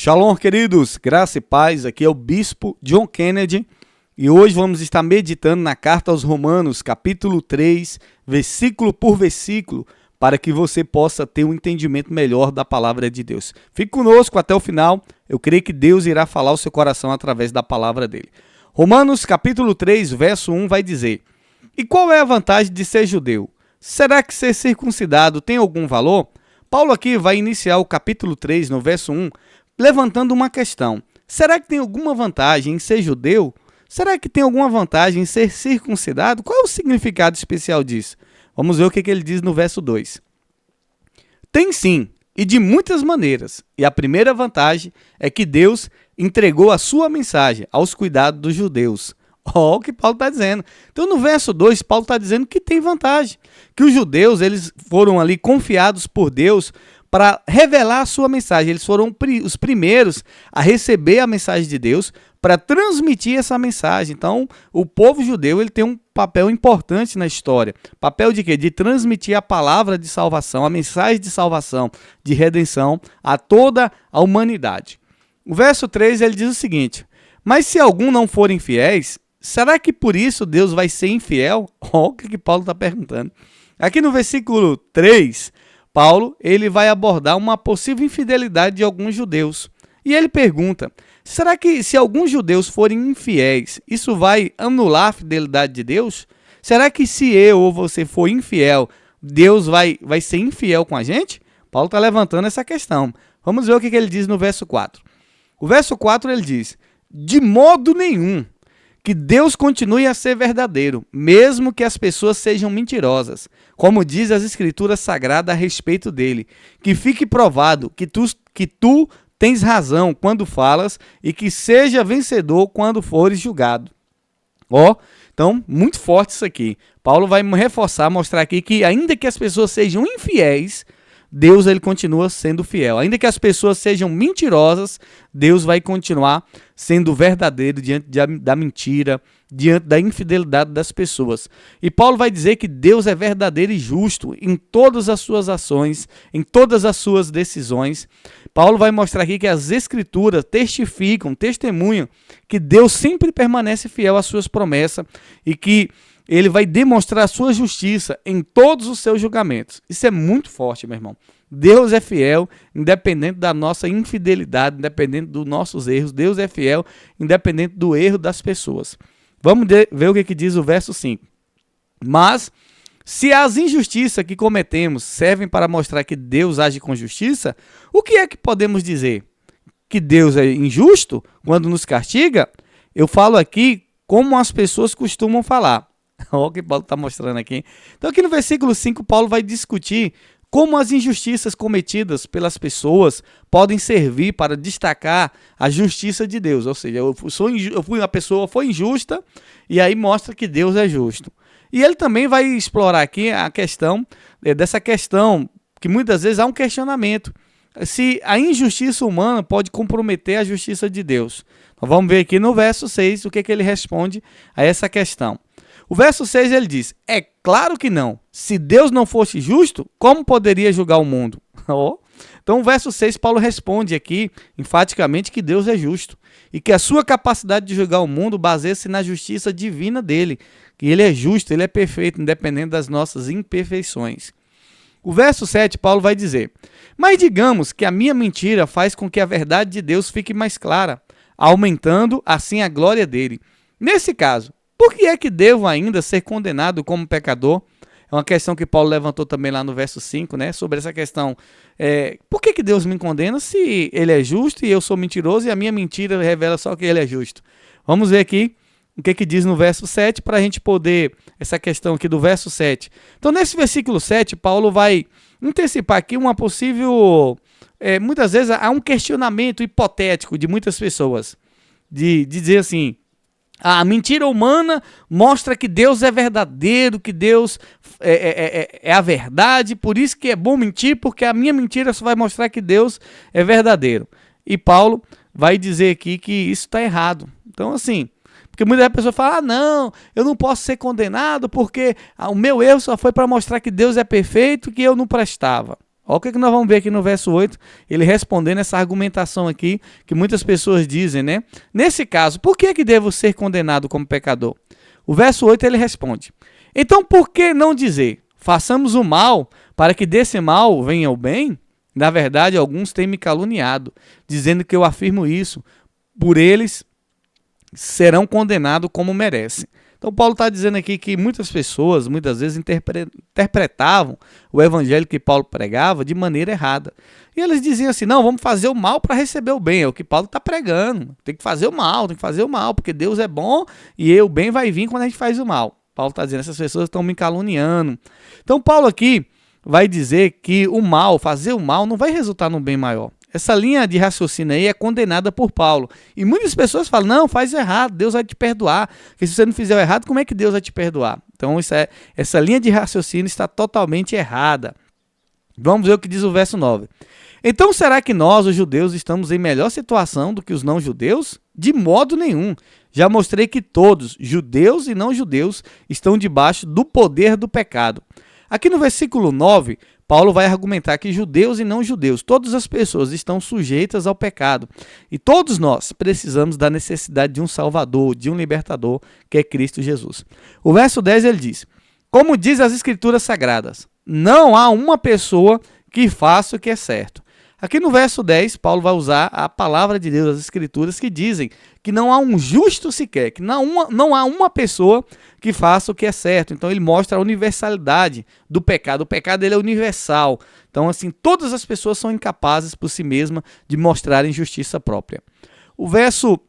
Shalom, queridos, graça e paz, aqui é o Bispo John Kennedy e hoje vamos estar meditando na Carta aos Romanos, capítulo 3, versículo por versículo, para que você possa ter um entendimento melhor da palavra de Deus. Fique conosco até o final, eu creio que Deus irá falar ao seu coração através da palavra dele. Romanos, capítulo 3, verso 1 vai dizer: E qual é a vantagem de ser judeu? Será que ser circuncidado tem algum valor? Paulo aqui vai iniciar o capítulo 3, no verso 1, levantando uma questão. Será que tem alguma vantagem em ser judeu? Será que tem alguma vantagem em ser circuncidado? Qual é o significado especial disso? Vamos ver o que ele diz no verso 2. Tem sim, e de muitas maneiras. E a primeira vantagem é que Deus entregou a sua mensagem aos cuidados dos judeus. Olha o que Paulo está dizendo. Então, no verso 2, Paulo está dizendo que tem vantagem. Que os judeus eles foram ali confiados por Deus para revelar a sua mensagem. Eles foram os primeiros a receber a mensagem de Deus para transmitir essa mensagem. Então, o povo judeu ele tem um papel importante na história. Papel de quê? De transmitir a palavra de salvação, a mensagem de salvação, de redenção a toda a humanidade. O verso 3 ele diz o seguinte: Mas se algum não forem fiéis, será que por isso Deus vai ser infiel? Olha o que Paulo está perguntando. Aqui no versículo 3, Paulo ele vai abordar uma possível infidelidade de alguns judeus. E ele pergunta, será que se alguns judeus forem infiéis, isso vai anular a fidelidade de Deus? Será que se eu ou você for infiel, Deus vai ser infiel com a gente? Paulo está levantando essa questão. Vamos ver o que ele diz no verso 4. O verso 4 ele diz, de modo nenhum, que Deus continue a ser verdadeiro, mesmo que as pessoas sejam mentirosas, como diz as Escrituras Sagradas a respeito dele, que fique provado que tu tens razão quando falas e que seja vencedor quando fores julgado. Então, muito forte isso aqui. Paulo vai reforçar, mostrar aqui que ainda que as pessoas sejam infiéis, Deus ele continua sendo fiel. Ainda que as pessoas sejam mentirosas, Deus vai continuar sendo verdadeiro diante da mentira, diante da infidelidade das pessoas. E Paulo vai dizer que Deus é verdadeiro e justo em todas as suas ações, em todas as suas decisões. Paulo vai mostrar aqui que as Escrituras testemunham que Deus sempre permanece fiel às suas promessas e que ele vai demonstrar a sua justiça em todos os seus julgamentos. Isso é muito forte, meu irmão. Deus é fiel, independente da nossa infidelidade, independente dos nossos erros. Deus é fiel, independente do erro das pessoas. Vamos ver o que diz o verso 5. Mas, se as injustiças que cometemos servem para mostrar que Deus age com justiça, o que é que podemos dizer? Que Deus é injusto quando nos castiga? Eu falo aqui como as pessoas costumam falar. Olha o que Paulo está mostrando aqui. Então aqui no versículo 5, Paulo vai discutir como as injustiças cometidas pelas pessoas podem servir para destacar a justiça de Deus. Ou seja, a pessoa foi injusta e aí mostra que Deus é justo. E ele também vai explorar aqui a questão, dessa questão que muitas vezes há um questionamento. Se a injustiça humana pode comprometer a justiça de Deus. Então vamos ver aqui no verso 6 o que ele responde a essa questão. O verso 6 ele diz, é claro que não. Se Deus não fosse justo, como poderia julgar o mundo? Então o verso 6, Paulo responde aqui, enfaticamente, que Deus é justo. E que a sua capacidade de julgar o mundo baseia-se na justiça divina dele. Que ele é justo, ele é perfeito, independente das nossas imperfeições. O verso 7, Paulo vai dizer, mas digamos que a minha mentira faz com que a verdade de Deus fique mais clara, aumentando assim a glória dele. Nesse caso, por que é que devo ainda ser condenado como pecador? É uma questão que Paulo levantou também lá no verso 5, né? Sobre essa questão. Por que Deus me condena se ele é justo e eu sou mentiroso e a minha mentira revela só que ele é justo? Vamos ver aqui o que diz no verso 7 para a gente poder, essa questão aqui do verso 7. Então, nesse versículo 7, Paulo vai antecipar aqui uma possível... muitas vezes há um questionamento hipotético de muitas pessoas, de dizer assim, a mentira humana mostra que Deus é verdadeiro, que Deus é a verdade, por isso que é bom mentir, porque a minha mentira só vai mostrar que Deus é verdadeiro. E Paulo vai dizer aqui que isso está errado. Então, assim, porque muitas pessoas falam, não, eu não posso ser condenado porque o meu erro só foi para mostrar que Deus é perfeito, que eu não prestava. Olha o que nós vamos ver aqui no verso 8, ele respondendo essa argumentação aqui, que muitas pessoas dizem, né? Nesse caso, por que devo ser condenado como pecador? O verso 8 ele responde, então por que não dizer, façamos o mal, para que desse mal venha o bem? Na verdade, alguns têm me caluniado, dizendo que eu afirmo isso, por eles serão condenados como merecem. Então Paulo está dizendo aqui que muitas pessoas, muitas vezes, interpretavam o evangelho que Paulo pregava de maneira errada. E eles diziam assim, não, vamos fazer o mal para receber o bem. É o que Paulo está pregando. Tem que fazer o mal, porque Deus é bom e o bem vai vir quando a gente faz o mal. Paulo está dizendo, essas pessoas estão me caluniando. Então Paulo aqui vai dizer que o mal, fazer o mal, não vai resultar num bem maior. Essa linha de raciocínio aí é condenada por Paulo. E muitas pessoas falam, não, faz errado, Deus vai te perdoar. Porque se você não fizer o errado, como é que Deus vai te perdoar? Então essa linha de raciocínio está totalmente errada. Vamos ver o que diz o verso 9. Então será que nós, os judeus, estamos em melhor situação do que os não-judeus? De modo nenhum. Já mostrei que todos, judeus e não-judeus, estão debaixo do poder do pecado. Aqui no versículo 9, Paulo vai argumentar que judeus e não-judeus, todas as pessoas estão sujeitas ao pecado. E todos nós precisamos da necessidade de um Salvador, de um libertador, que é Cristo Jesus. O verso 10 ele diz, como diz as Escrituras Sagradas, não há uma pessoa que faça o que é certo. Aqui no verso 10, Paulo vai usar a palavra de Deus, as Escrituras, que dizem que não há um justo sequer, que não há uma pessoa que faça o que é certo. Então ele mostra a universalidade do pecado. O pecado ele é universal. Então assim, todas as pessoas são incapazes por si mesmas de mostrarem justiça própria. O verso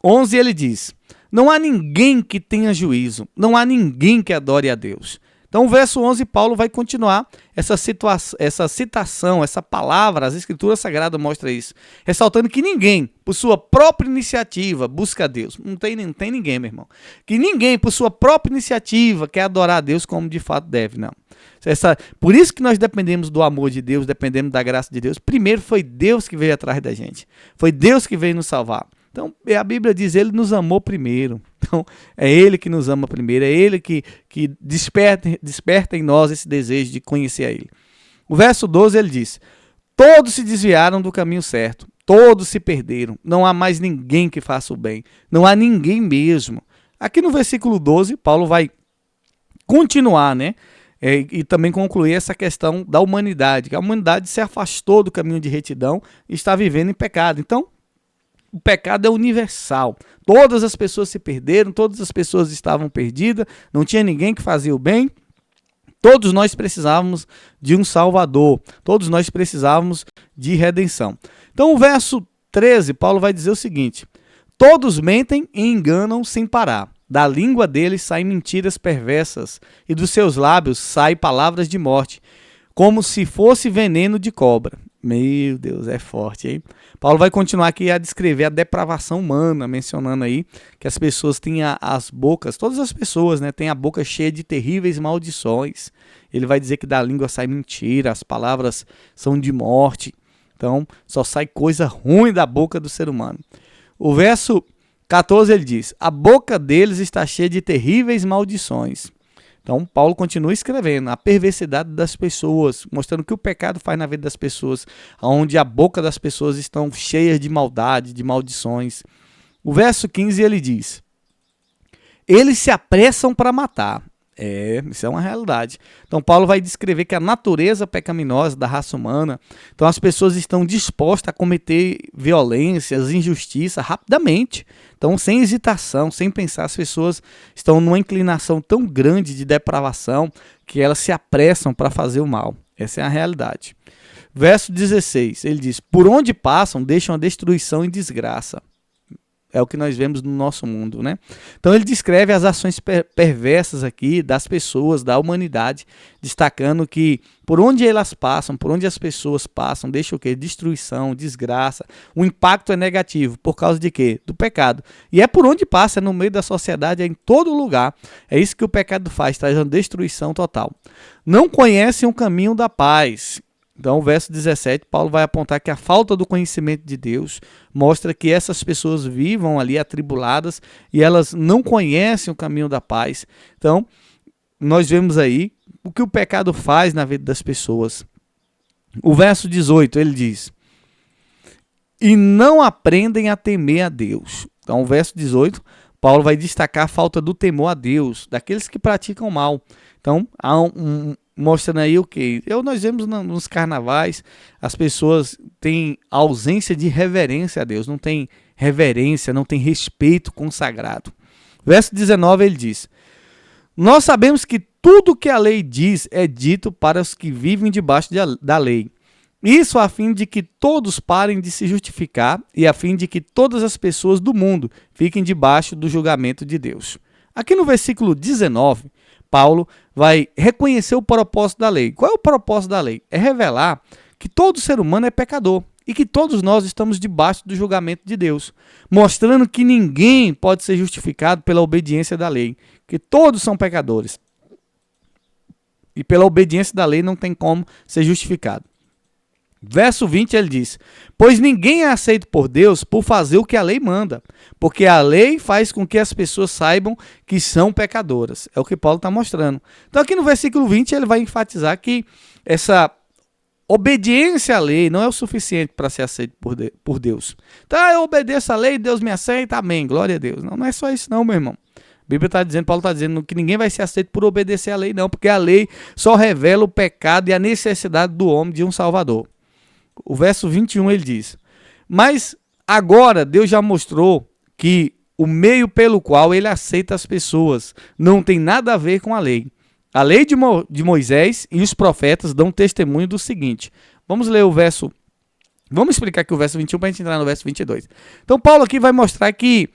11 ele diz, não há ninguém que tenha juízo, não há ninguém que adore a Deus. Então, o verso 11, Paulo vai continuar essa citação, essa palavra, as Escrituras Sagradas mostram isso, ressaltando que ninguém, por sua própria iniciativa, busca a Deus. Não tem ninguém, meu irmão. Que ninguém, por sua própria iniciativa, quer adorar a Deus como de fato deve, não. Por isso que nós dependemos do amor de Deus, dependemos da graça de Deus. Primeiro foi Deus que veio atrás da gente. Foi Deus que veio nos salvar. Então, a Bíblia diz, ele nos amou primeiro. Então, é ele que nos ama primeiro, é ele que desperta em nós esse desejo de conhecer a ele. O verso 12, ele diz, todos se desviaram do caminho certo, todos se perderam, não há mais ninguém que faça o bem, não há ninguém mesmo. Aqui no versículo 12, Paulo vai continuar, né? E também concluir essa questão da humanidade, que a humanidade se afastou do caminho de retidão e está vivendo em pecado. Então, o pecado é universal. Todas as pessoas se perderam, todas as pessoas estavam perdidas, não tinha ninguém que fazia o bem. Todos nós precisávamos de um Salvador, todos nós precisávamos de redenção. Então o verso 13, Paulo vai dizer o seguinte, todos mentem e enganam sem parar. Da língua deles saem mentiras perversas e dos seus lábios saem palavras de morte, como se fosse veneno de cobra. Meu Deus, é forte, hein? Paulo vai continuar aqui a descrever a depravação humana, mencionando aí que as pessoas têm as bocas, todas as pessoas, né, têm a boca cheia de terríveis maldições. Ele vai dizer que da língua sai mentira, as palavras são de morte. Então, só sai coisa ruim da boca do ser humano. O verso 14 ele diz, a boca deles está cheia de terríveis maldições. Então, Paulo continua escrevendo a perversidade das pessoas, mostrando o que o pecado faz na vida das pessoas, onde a boca das pessoas estão cheias de maldade, de maldições. O verso 15 ele diz, eles se apressam para matar. Isso é uma realidade. Então Paulo vai descrever que a natureza pecaminosa da raça humana, então as pessoas estão dispostas a cometer violências, injustiça rapidamente. Então sem hesitação, sem pensar, as pessoas estão numa inclinação tão grande de depravação que elas se apressam para fazer o mal. Essa é a realidade. Verso 16, ele diz, por onde passam deixam a destruição e desgraça. É o que nós vemos no nosso mundo, né? Então ele descreve as ações perversas aqui das pessoas, da humanidade, destacando que por onde elas passam, por onde as pessoas passam, deixa o quê? Destruição, desgraça. O impacto é negativo. Por causa de quê? Do pecado. E é por onde passa, é no meio da sociedade, é em todo lugar. É isso que o pecado faz, traz uma destruição total. Não conhecem o caminho da paz. Então, o verso 17, Paulo vai apontar que a falta do conhecimento de Deus mostra que essas pessoas vivam ali atribuladas e elas não conhecem o caminho da paz. Então, nós vemos aí o que o pecado faz na vida das pessoas. O verso 18, ele diz: e não aprendem a temer a Deus. Então, o verso 18, Paulo vai destacar a falta do temor a Deus, daqueles que praticam mal. Então, há mostrando aí o que? Nós vemos nos carnavais, as pessoas têm ausência de reverência a Deus, não tem reverência, não tem respeito consagrado. Verso 19, ele diz: nós sabemos que tudo que a lei diz é dito para os que vivem debaixo da lei. Isso a fim de que todos parem de se justificar e a fim de que todas as pessoas do mundo fiquem debaixo do julgamento de Deus. Aqui no versículo 19, Paulo vai reconhecer o propósito da lei. Qual é o propósito da lei? É revelar que todo ser humano é pecador e que todos nós estamos debaixo do julgamento de Deus, mostrando que ninguém pode ser justificado pela obediência da lei, que todos são pecadores. E pela obediência da lei não tem como ser justificado. Verso 20 ele diz: pois ninguém é aceito por Deus por fazer o que a lei manda, porque a lei faz com que as pessoas saibam que são pecadoras. É o que Paulo está mostrando. Então aqui no versículo 20 ele vai enfatizar que essa obediência à lei não é o suficiente para ser aceito por Deus. Então eu obedeço à lei, Deus me aceita, amém, glória a Deus. Não é só isso não, meu irmão. A Bíblia está dizendo, Paulo está dizendo que ninguém vai ser aceito por obedecer à lei não, porque a lei só revela o pecado e a necessidade do homem de um Salvador. O verso 21 ele diz: mas agora Deus já mostrou que o meio pelo qual ele aceita as pessoas não tem nada a ver com a lei. A lei de Moisés e os profetas dão testemunho do seguinte. Vamos ler o verso. Vamos explicar aqui o verso 21 para a gente entrar no verso 22. Então Paulo aqui vai mostrar que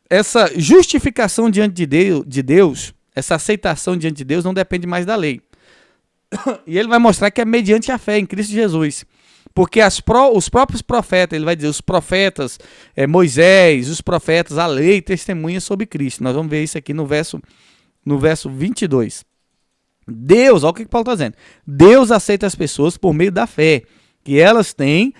essa justificação diante de Deus, essa aceitação diante de Deus não depende mais da lei. E ele vai mostrar que é mediante a fé em Cristo Jesus. Porque os próprios profetas, ele vai dizer, os profetas, Moisés, os profetas, a lei testemunha sobre Cristo. Nós vamos ver isso aqui no verso 22. Deus, olha o que Paulo está dizendo. Deus aceita as pessoas por meio da fé que elas têm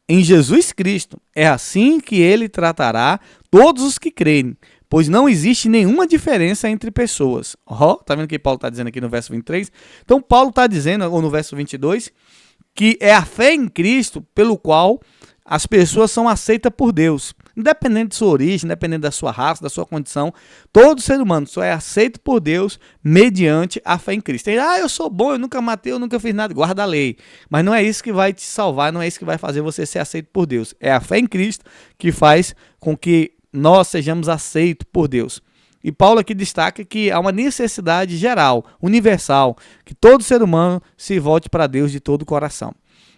em Jesus Cristo. É assim que ele tratará todos os que creem, pois não existe nenhuma diferença entre pessoas. Tá vendo o que Paulo está dizendo aqui no verso 23? Então Paulo está dizendo, ou no verso 22, que é a fé em Cristo pelo qual as pessoas são aceitas por Deus. Independente de sua origem, independente da sua raça, da sua condição, todo ser humano só é aceito por Deus mediante a fé em Cristo. Eu sou bom, eu nunca matei, eu nunca fiz nada, guarda a lei. Mas não é isso que vai te salvar, não é isso que vai fazer você ser aceito por Deus. É a fé em Cristo que faz com que nós sejamos aceitos por Deus. E Paulo aqui destaca que há uma necessidade geral, universal, que todo ser humano se volte para Deus de todo o coração.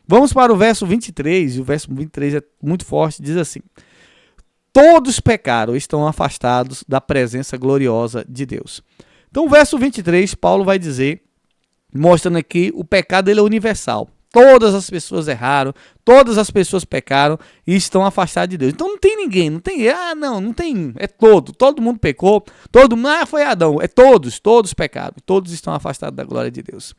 Vamos para o verso 23, e o verso 23 é muito forte, diz assim: todos pecaram e estão afastados da presença gloriosa de Deus. Então o verso 23, Paulo vai dizer, mostrando aqui, o pecado ele é universal. Todas as pessoas erraram, todas as pessoas pecaram e estão afastadas de Deus. Então não tem ninguém, não tem, não tem, é todo mundo pecou, todo mundo, foi Adão, é todos pecaram, todos estão afastados da glória de Deus.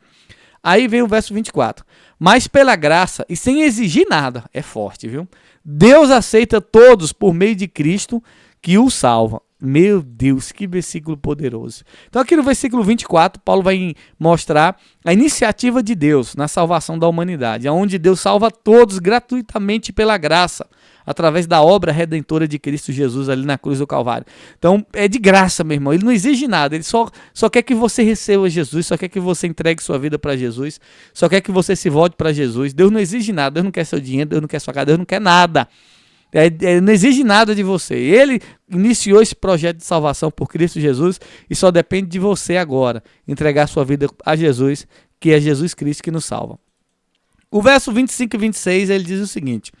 Aí vem o verso 24, mas pela graça e sem exigir nada, é forte, viu? Deus aceita todos por meio de Cristo que o salva. Meu Deus, que versículo poderoso. Então aqui no versículo 24, Paulo vai mostrar a iniciativa de Deus na salvação da humanidade, onde Deus salva todos gratuitamente pela graça, através da obra redentora de Cristo Jesus ali na cruz do Calvário. Então é de graça, meu irmão, ele não exige nada, ele só quer que você receba Jesus, só quer que você entregue sua vida para Jesus, só quer que você se volte para Jesus. Deus não exige nada, Deus não quer seu dinheiro, Deus não quer sua casa, Deus não quer nada. Não exige nada de você. Ele iniciou esse projeto de salvação por Cristo Jesus e só depende de você agora entregar sua vida a Jesus, que é Jesus Cristo que nos salva. O verso 25 e 26 ele diz o seguinte: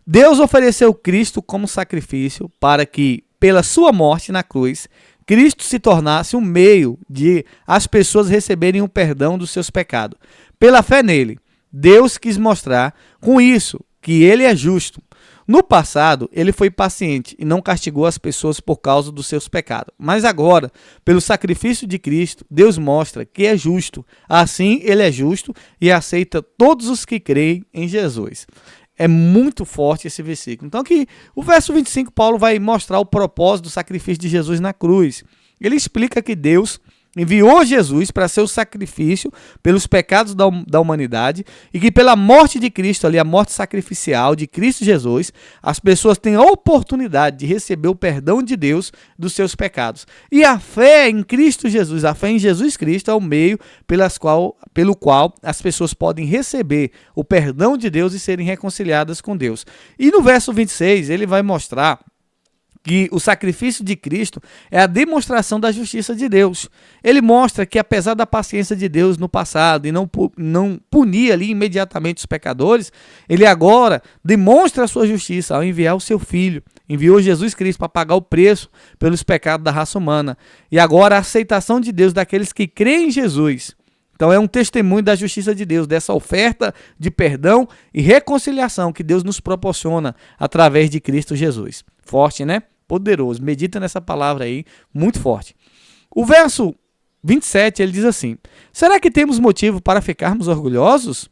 Deus ofereceu Cristo como sacrifício para que, pela sua morte na cruz, Cristo se tornasse um meio de as pessoas receberem o perdão dos seus pecados. Pela fé nele, Deus quis mostrar com isso que ele é justo. No passado, ele foi paciente e não castigou as pessoas por causa dos seus pecados. Mas agora, pelo sacrifício de Cristo, Deus mostra que é justo. Assim, ele é justo e aceita todos os que creem em Jesus. É muito forte esse versículo. Então aqui, o verso 25, Paulo vai mostrar o propósito do sacrifício de Jesus na cruz. Ele explica que Deus enviou Jesus para ser o sacrifício pelos pecados da humanidade e que pela morte de Cristo, ali a morte sacrificial de Cristo Jesus, as pessoas têm a oportunidade de receber o perdão de Deus dos seus pecados. E a fé em Cristo Jesus, a fé em Jesus Cristo é o meio pelo qual as pessoas podem receber o perdão de Deus e serem reconciliadas com Deus. E no verso 26 ele vai mostrar que o sacrifício de Cristo é a demonstração da justiça de Deus. Ele mostra que apesar da paciência de Deus no passado e não punir ali imediatamente os pecadores, ele agora demonstra a sua justiça ao enviar o seu Filho. Enviou Jesus Cristo para pagar o preço pelos pecados da raça humana. E agora a aceitação de Deus daqueles que creem em Jesus. Então é um testemunho da justiça de Deus, dessa oferta de perdão e reconciliação que Deus nos proporciona através de Cristo Jesus. Forte, né? Poderoso. Medita nessa palavra aí, muito forte. O verso 27, ele diz assim: será que temos motivo para ficarmos orgulhosos?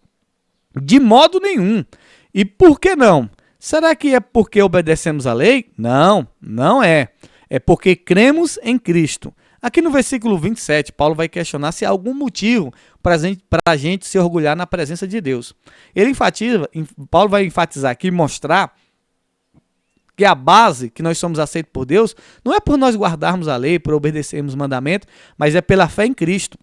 De modo nenhum. E por que não? Será que é porque obedecemos a lei? Não, não é. É porque cremos em Cristo. Aqui no versículo 27, Paulo vai questionar se há algum motivo para a gente se orgulhar na presença de Deus. Paulo vai enfatizar aqui, mostrar que a base que nós somos aceitos por Deus não é por nós guardarmos a lei, por obedecermos o mandamento, mas é pela fé em Cristo.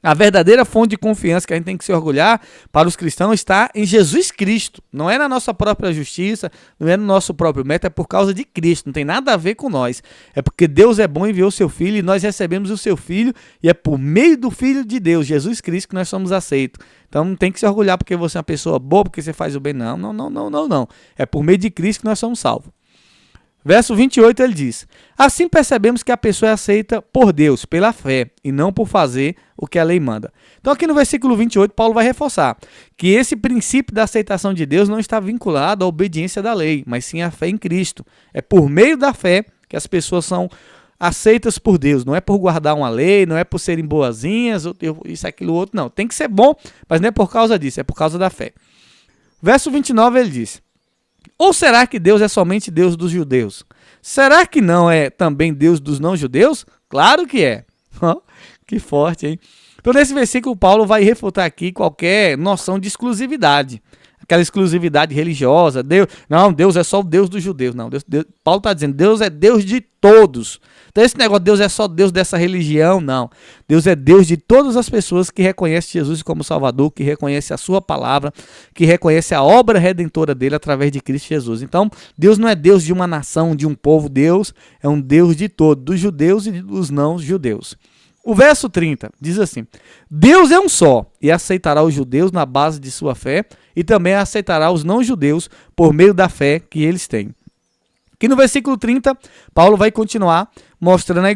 A verdadeira fonte de confiança que a gente tem que se orgulhar para os cristãos está em Jesus Cristo. Não é na nossa própria justiça, não é no nosso próprio mérito, é por causa de Cristo. Não tem nada a ver com nós. É porque Deus é bom e enviou o seu Filho e nós recebemos o seu Filho e é por meio do Filho de Deus, Jesus Cristo, que nós somos aceitos. Então não tem que se orgulhar porque você é uma pessoa boa, porque você faz o bem. Não, não, não, não, não, não. É por meio de Cristo que nós somos salvos. Verso 28 ele diz: assim percebemos que a pessoa é aceita por Deus, pela fé, e não por fazer o que a lei manda. Então aqui no versículo 28, Paulo vai reforçar que esse princípio da aceitação de Deus não está vinculado à obediência da lei, mas sim à fé em Cristo. É por meio da fé que as pessoas são aceitas por Deus. Não é por guardar uma lei, não é por serem boazinhas, isso, aquilo, outro, não. Tem que ser bom, mas não é por causa disso, é por causa da fé. Verso 29 ele diz: ou será que Deus é somente Deus dos judeus? Será que não é também Deus dos não-judeus? Claro que é. Que forte, hein? Então, nesse versículo, Paulo vai refutar aqui qualquer noção de exclusividade. Aquela exclusividade religiosa. Deus é só o Deus dos judeus. Não, Paulo está dizendo, Deus é Deus de todos. Então, esse negócio, Deus é só Deus dessa religião, não. Deus é Deus de todas as pessoas que reconhecem Jesus como Salvador, que reconhecem a sua palavra, que reconhecem a obra redentora dele através de Cristo Jesus. Então, Deus não é Deus de uma nação, de um povo. Deus é um Deus de todos, dos judeus e dos não-judeus. O verso 30 diz assim: Deus é um só e aceitará os judeus na base de sua fé e também aceitará os não-judeus por meio da fé que eles têm. Aqui no versículo 30, Paulo vai continuar mostrando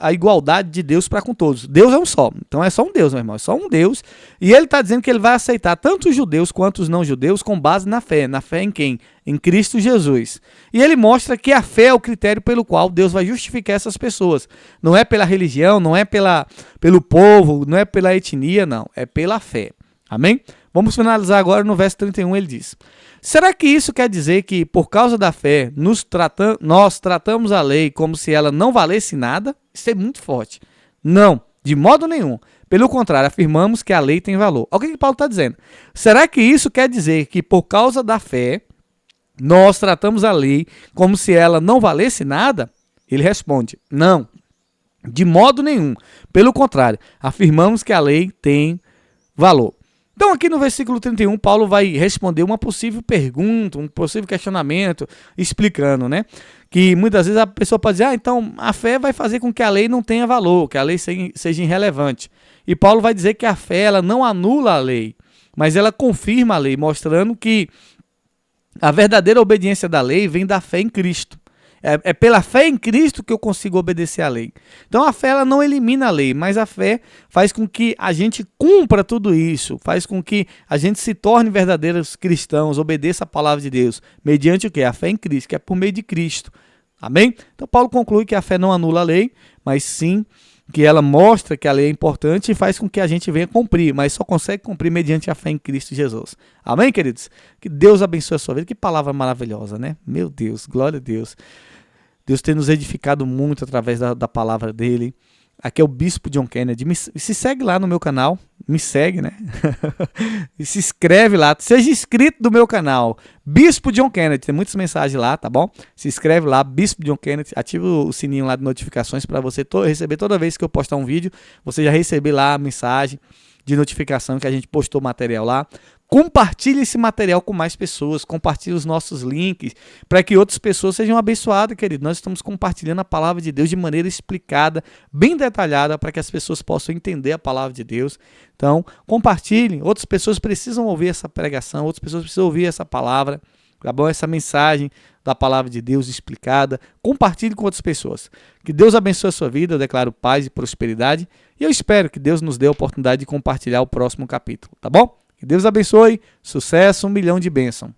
a igualdade de Deus para com todos. Deus é um só, então é só um Deus, meu irmão, é só um Deus. E ele está dizendo que ele vai aceitar tanto os judeus quanto os não-judeus com base na fé. Na fé em quem? Em Cristo Jesus. E ele mostra que a fé é o critério pelo qual Deus vai justificar essas pessoas. Não é pela religião, não é pelo povo, não é pela etnia, não. É pela fé. Amém? Vamos finalizar agora no verso 31, ele diz: será que isso quer dizer que, por causa da fé, nós tratamos a lei como se ela não valesse nada? Isso é muito forte. Não, de modo nenhum. Pelo contrário, afirmamos que a lei tem valor. Olha o que Paulo está dizendo. Será que isso quer dizer que, por causa da fé, nós tratamos a lei como se ela não valesse nada? Ele responde: não, de modo nenhum. Pelo contrário, afirmamos que a lei tem valor. Então aqui no versículo 31, Paulo vai responder uma possível pergunta, um possível questionamento, explicando, né? Que muitas vezes a pessoa pode dizer, então a fé vai fazer com que a lei não tenha valor, que a lei seja irrelevante. E Paulo vai dizer que a fé ela não anula a lei, mas ela confirma a lei, mostrando que a verdadeira obediência da lei vem da fé em Cristo. É pela fé em Cristo que eu consigo obedecer à lei. Então a fé ela não elimina a lei, mas a fé faz com que a gente cumpra tudo isso, faz com que a gente se torne verdadeiros cristãos, obedeça a palavra de Deus, mediante o quê? A fé em Cristo, que é por meio de Cristo. Amém? Então Paulo conclui que a fé não anula a lei, mas sim que ela mostra que a lei é importante e faz com que a gente venha cumprir, mas só consegue cumprir mediante a fé em Cristo Jesus. Amém, queridos? Que Deus abençoe a sua vida. Que palavra maravilhosa, né? Meu Deus, glória a Deus. Deus tem nos edificado muito através da palavra dele. Aqui é o Bispo John Kennedy. Se segue lá no meu canal. Me segue, né? E se inscreve lá. Seja inscrito do meu canal. Bispo John Kennedy. Tem muitas mensagens lá, tá bom? Se inscreve lá, Bispo John Kennedy. Ativa o sininho lá de notificações para você receber toda vez que eu postar um vídeo. Você já receber lá a mensagem de notificação que a gente postou material lá. Compartilhe esse material com mais pessoas, compartilhe os nossos links, para que outras pessoas sejam abençoadas, querido. Nós estamos compartilhando a palavra de Deus de maneira explicada, bem detalhada, para que as pessoas possam entender a palavra de Deus. Então, compartilhem, outras pessoas precisam ouvir essa pregação, outras pessoas precisam ouvir essa palavra, tá bom? Essa mensagem da palavra de Deus explicada. Compartilhe com outras pessoas. Que Deus abençoe a sua vida, eu declaro paz e prosperidade, e eu espero que Deus nos dê a oportunidade de compartilhar o próximo capítulo, tá bom? Que Deus abençoe, sucesso, 1 milhão de bênção.